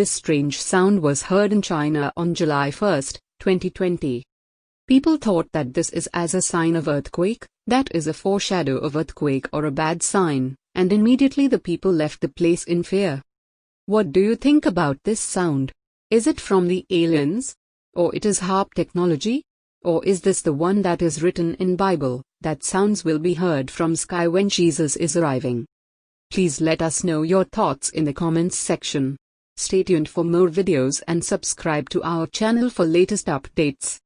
This strange sound was heard in China on July 1, 2020. People thought that this is as a sign of earthquake, that is a foreshadow of earthquake or a bad sign, and immediately the people left the place in fear. What do you think about this sound? Is it from the aliens? Or it is HAARP technology? Or is this the one that is written in Bible, that sounds will be heard from sky when Jesus is arriving? Please let us know your thoughts in the comments section. Stay tuned for more videos and subscribe to our channel for latest updates.